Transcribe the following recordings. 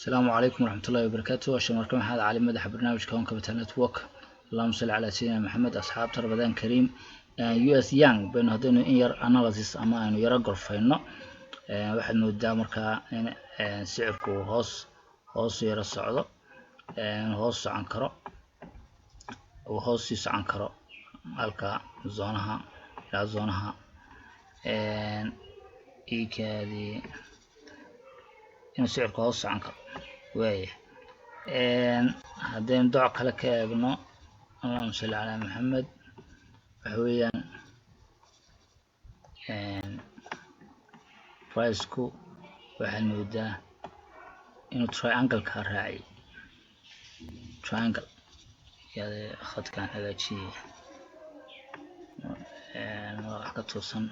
السلام عليكم ورحمة الله وبركاته. عشان مركب محمد علي مدح برنامج كون كابيتال نتورك. اللهم صل على سيدنا محمد. أصحاب رمضان كريم. US Young بين هذين إن ير analysis أما إنه يرجع فينا واحد نودا مركا سعرك هوس يرى الصعدة هوس عن كرا وهوس عن كرا الكا زونها لا زونها إيكادي إنه سعرك هوس عن كرا وايه هذين دع كلا كابنا. اللهم صل على محمد. وحويا برايسكو waxaa moodaa inuu triangle ka raacay triangle yada khadkan hagaajiyay wax ka toosan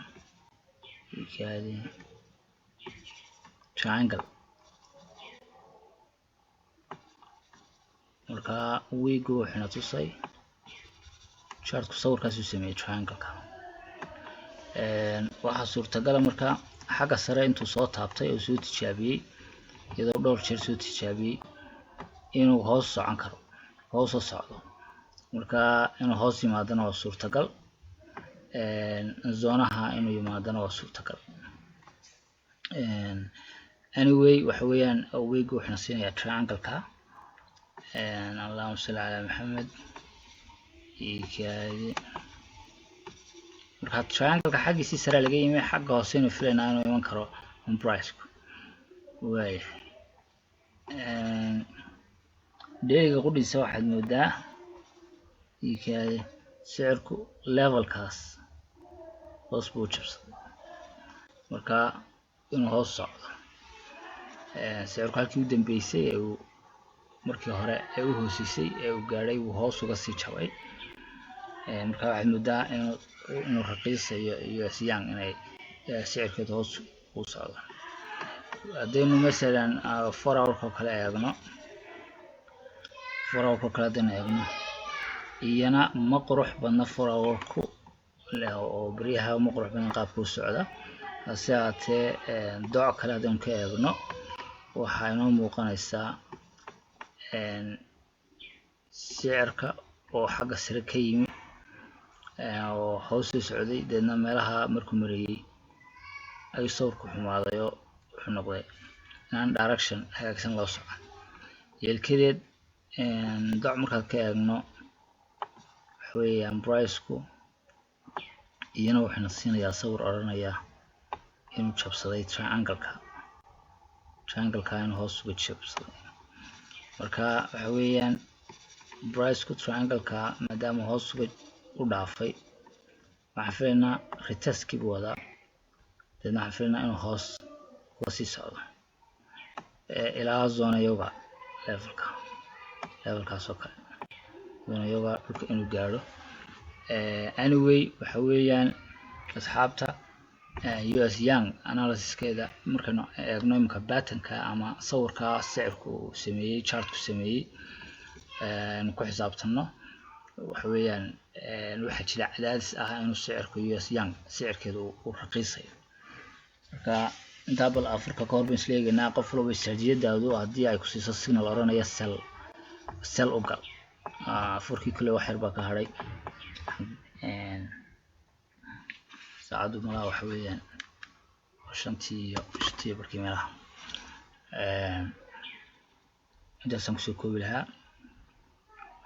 kaadi triangle marka wiigu waxna tusay chartku sawirkaas uu sameeyay triangle ka waxa suurtagal marka xagga sare intuu soo taabtay oo soo tijaabiyay iyadoo dhowr jeer soo tijaabiyay inuu hoos socon karo hoos socdo marka inuu hoos yimaadana waa suurtagal zoonaha inuu yimaadana waa suurtagal anyway waxa weeyaan weegu waxna siinayaa triangle ka اللهم صل على محمد إيكادي marka triangle xagiisa sare laga yimid xagga hoose inuu filayna inuu iman karo on price way deega qudhiisa waxaad moodaa iikaade sicirku levelkaas hoos buu jabsaday marka inuu hoos socdo sicirku halkii u dambeysay ee uu markii hore ee u hoosisay ee uu gaaray uu hoos uga sii jabay marka waxaad moodaa inuu raqiisayo US Young inay sicirkeedu hoos u socdo hadaynu mesela 4 hour kale eegno 4 hour kale hadaynu eegno iyana ma qurux badna 4 hour ku leh oo bariyaha ma qurux badna qaabka u socda hase ahaatee dooc kale hadaynu ka eegno waxa inoo muuqanaysaa sicirka oo xagga sare ka yimid oo hoos u socday deedna meelaha markuu marayay ay sawirku xumaaday oo wuxuu noqday inaan direction hagaagsan loo socon yeelkadeed dooc markaad ka eegno waxa weeyaan priceku iyana waxayna siinayaa sawir oranaya inuu jabsaday triangle-ka inuu hoos uga jabsaday marka waxa weeyaan priceku triangle-ka maadaama hoos uga u dhaafay waxaan filaynaa retestkii buu wadaa deedna waxaan filaynaa inuu hoos uga sii socdo ilaa zona yoga levelkaas oo kale zona yoga dhulka inuu gaadho anyway waxa weeyaan asxaabta US Young analysiskeeda markaynu eegno imika patternka ama sawirka sicirku uu sameeyay chartku sameeyay ku xisaabtano waxa weeyaan waxa jira cadaadis ah inuu sicirku US Young sicirkeedu uu raqiisayo marka inta bal Afrika ka horba isleeyaynaa qof walba istiraatiijiyadaadu haddii ay ku siiso signal oranaya sell u gal furkii kale wax yar baa ka haray saacadu malaha waxa weeyaan shantii barkii meelaha intaasaan kusoo koobi lahaa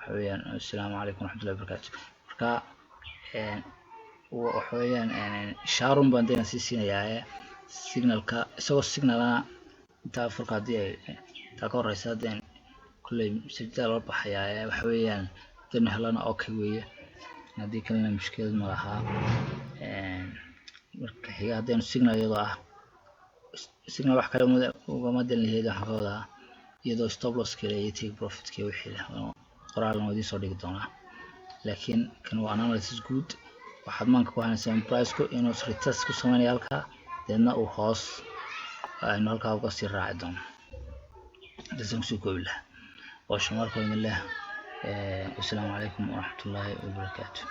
وحويان السلام عليكم ورحمة الله وبركاته marka waxweeyaan shaarun baan deena siina yahay signalka isagoo signalana inta furka hadii ay ta ka horeysa hadeen kulay sida loo baxayaa waxweeyaan tan helana okay weeye hadii kalena mushkilad ma laha marka xiga hadeen signal iyadoo ah signal wax kale uga madan leeyahay waxa ka wadaa iyadoo stop loss kale iyo take profit kale wixii leh qoraalna wadii soo dhigi doonaa laakiin kan waa analysis good waxaad maanka ku hanaysaa price-ku inuu retest ku sameeyo halka deedna uu hoos aynu halka uga sii raaci doono dadku soo koobilah oo shamarka ilaahay assalaamu calaykum waraxmatullaahi wabarakaatuh